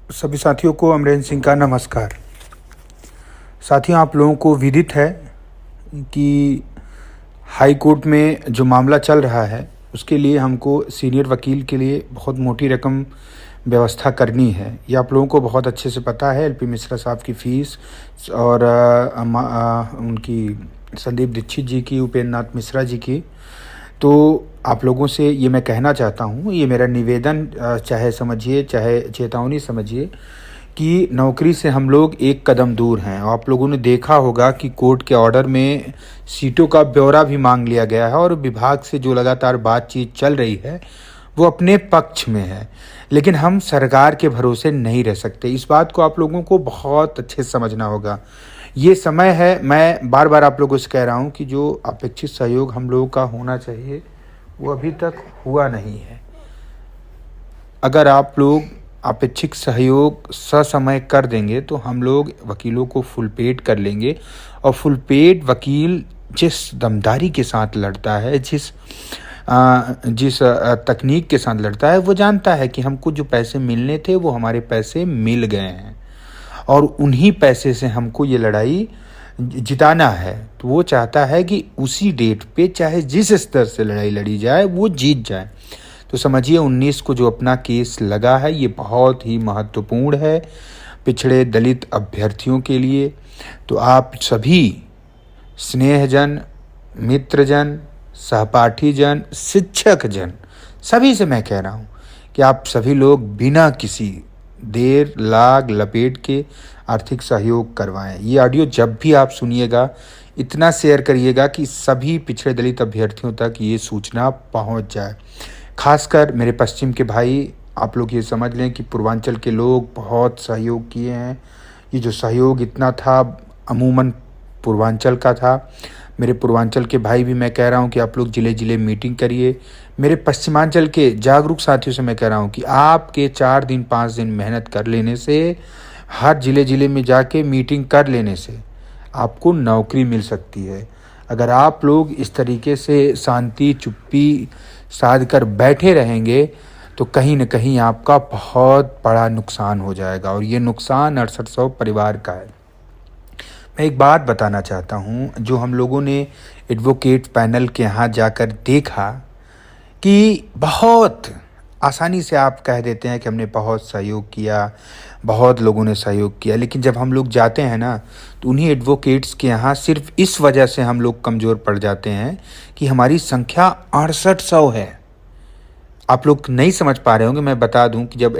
सभी साथियों को अमरेंद्र सिंह का नमस्कार। साथियों, आप लोगों को विदित है कि हाई कोर्ट में जो मामला चल रहा है उसके लिए हमको सीनियर वकील के लिए बहुत मोटी रकम व्यवस्था करनी है। ये आप लोगों को बहुत अच्छे से पता है। एलपी मिश्रा साहब की फ़ीस और उनकी संदीप दीक्षित जी की, उपेंद्र नाथ मिश्रा जी की। तो आप लोगों से ये मैं कहना चाहता हूँ, ये मेरा निवेदन चाहे समझिए चाहे चेतावनी समझिए कि नौकरी से हम लोग एक कदम दूर हैं। आप लोगों ने देखा होगा कि कोर्ट के ऑर्डर में सीटों का ब्यौरा भी मांग लिया गया है और विभाग से जो लगातार बातचीत चल रही है वो अपने पक्ष में है, लेकिन हम सरकार के भरोसे नहीं रह सकते। इस बात को आप लोगों को बहुत अच्छे से समझना होगा। ये समय है, मैं बार बार आप लोगों से कह रहा हूँ कि जो अपेक्षित सहयोग हम लोगों का होना चाहिए वो अभी तक हुआ नहीं है। अगर आप लोग अपेक्षित सहयोग ससमय कर देंगे तो हम लोग वकीलों को फुल पेड कर लेंगे। और फुल पेड वकील जिस दमदारी के साथ लड़ता है, जिस तकनीक के साथ लड़ता है, वो जानता है कि हमको जो पैसे मिलने थे वो हमारे पैसे मिल गए हैं और उन्हीं पैसे से हमको ये लड़ाई जिताना है। तो वो चाहता है कि उसी डेट पे चाहे जिस स्तर से लड़ाई लड़ी जाए वो जीत जाए। तो समझिए 19 को जो अपना केस लगा है ये बहुत ही महत्वपूर्ण है पिछड़े दलित अभ्यर्थियों के लिए। तो आप सभी स्नेहजन, मित्रजन, सहपाठीजन, शिक्षकजन, सभी से मैं कह रहा हूँ कि आप सभी लोग बिना किसी देर लाग लपेट के आर्थिक सहयोग करवाएं। ये ऑडियो जब भी आप सुनिएगा इतना शेयर करिएगा कि सभी पिछड़े दलित अभ्यर्थियों तक ये सूचना पहुंच जाए। खासकर मेरे पश्चिम के भाई, आप लोग ये समझ लें कि पूर्वांचल के लोग बहुत सहयोग किए हैं। ये जो सहयोग इतना था अमूमन पूर्वांचल का था। मेरे पूर्वांचल के भाई भी मैं कह रहा हूँ कि आप लोग ज़िले ज़िले मीटिंग करिए। मेरे पश्चिमांचल के जागरूक साथियों से मैं कह रहा हूँ कि आपके 4 दिन 5 दिन मेहनत कर लेने से, हर ज़िले ज़िले में जाके मीटिंग कर लेने से आपको नौकरी मिल सकती है। अगर आप लोग इस तरीके से शांति चुप्पी साध कर बैठे रहेंगे तो कहीं न कहीं आपका बहुत बड़ा नुकसान हो जाएगा और ये नुकसान 6800 परिवार का है। मैं एक बात बताना चाहता हूँ, जो हम लोगों ने एडवोकेट पैनल के यहाँ जाकर देखा कि बहुत आसानी से आप कह देते हैं कि हमने बहुत सहयोग किया, बहुत लोगों ने सहयोग किया, लेकिन जब हम लोग जाते हैं ना तो उन्हीं एडवोकेट्स के यहाँ सिर्फ इस वजह से हम लोग कमज़ोर पड़ जाते हैं कि हमारी संख्या 6800 है। आप लोग नहीं समझ पा रहे होंगे, मैं बता दूं कि जब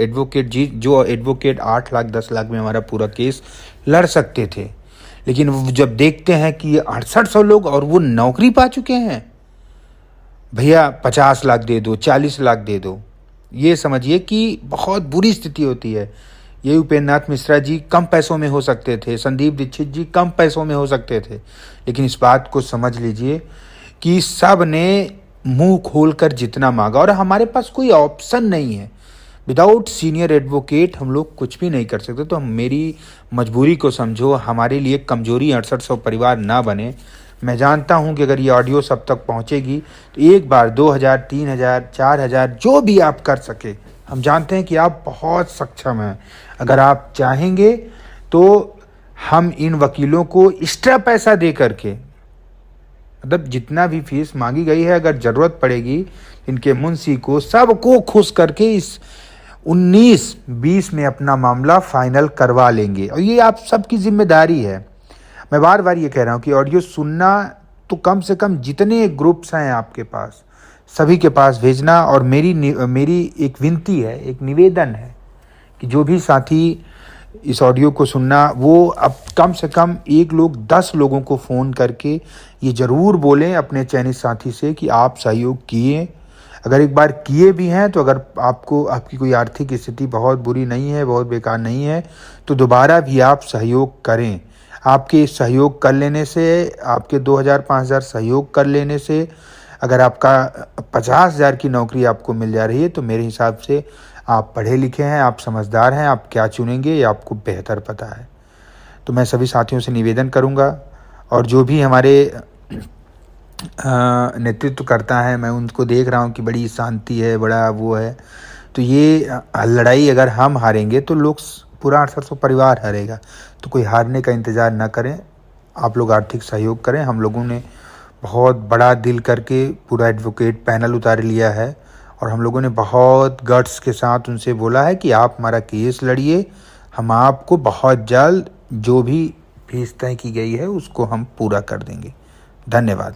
जो एडवोकेट 8 लाख 10 लाख में हमारा पूरा केस लड़ सकते थे, लेकिन वो जब देखते हैं कि ये 6800 लोग और वो नौकरी पा चुके हैं, भैया 50 लाख दे दो, 40 लाख दे दो, ये समझिए कि बहुत बुरी स्थिति होती है। ये उपेंद्र नाथ मिश्रा जी कम पैसों में हो सकते थे, संदीप दीक्षित जी कम पैसों में हो सकते थे, लेकिन इस बात को समझ लीजिए कि सब ने मुंह खोलकर जितना मांगा और हमारे पास कोई ऑप्शन नहीं है। विदाउट सीनियर एडवोकेट हम लोग कुछ भी नहीं कर सकते। तो मेरी मजबूरी को समझो, हमारे लिए कमजोरी 6800 परिवार ना बने। मैं जानता हूं कि अगर ये ऑडियो सब तक पहुंचेगी तो एक बार 2000, 3000, 4000 जो भी आप कर सके, हम जानते हैं कि आप बहुत सक्षम हैं। अगर आप चाहेंगे तो हम इन वकीलों को एक्स्ट्रा पैसा दे करके, मतलब जितना भी फीस मांगी गई है, अगर ज़रूरत पड़ेगी इनके मुंशी को सबको खुश करके इस 19-20 में अपना मामला फाइनल करवा लेंगे और ये आप सबकी जिम्मेदारी है। मैं बार बार ये कह रहा हूँ कि ऑडियो सुनना तो कम से कम जितने ग्रुप्स हैं आपके पास सभी के पास भेजना। और मेरी एक विनती है, एक निवेदन है कि जो भी साथी इस ऑडियो को सुनना, वो अब कम से कम 10 लोगों को फ़ोन करके ये ज़रूर बोलें अपने चयनित साथी से कि आप सहयोग किए। अगर एक बार किए भी हैं तो अगर आपकी कोई आर्थिक स्थिति बहुत बुरी नहीं है, बहुत बेकार नहीं है, तो दोबारा भी आप सहयोग करें। आपके सहयोग कर लेने से, आपके 2000-5000 सहयोग कर लेने से अगर आपका 50,000 की नौकरी आपको मिल जा रही है तो मेरे हिसाब से आप पढ़े लिखे हैं, आप समझदार हैं, आप क्या चुनेंगे ये आपको बेहतर पता है। तो मैं सभी साथियों से निवेदन करूंगा और जो भी हमारे नेतृत्व करता है, मैं उनको देख रहा हूं कि बड़ी शांति है, बड़ा वो है, तो ये लड़ाई अगर हम हारेंगे तो लोग पूरा 800 परिवार हारेगा। तो कोई हारने का इंतज़ार ना करें, आप लोग आर्थिक सहयोग करें। हम लोगों ने बहुत बड़ा दिल करके पूरा एडवोकेट पैनल उतार लिया है और हम लोगों ने बहुत गट्स के साथ उनसे बोला है कि आप हमारा केस लड़िए, हम आपको बहुत जल्द जो भी फीस तय की गई है उसको हम पूरा कर देंगे। धन्यवाद।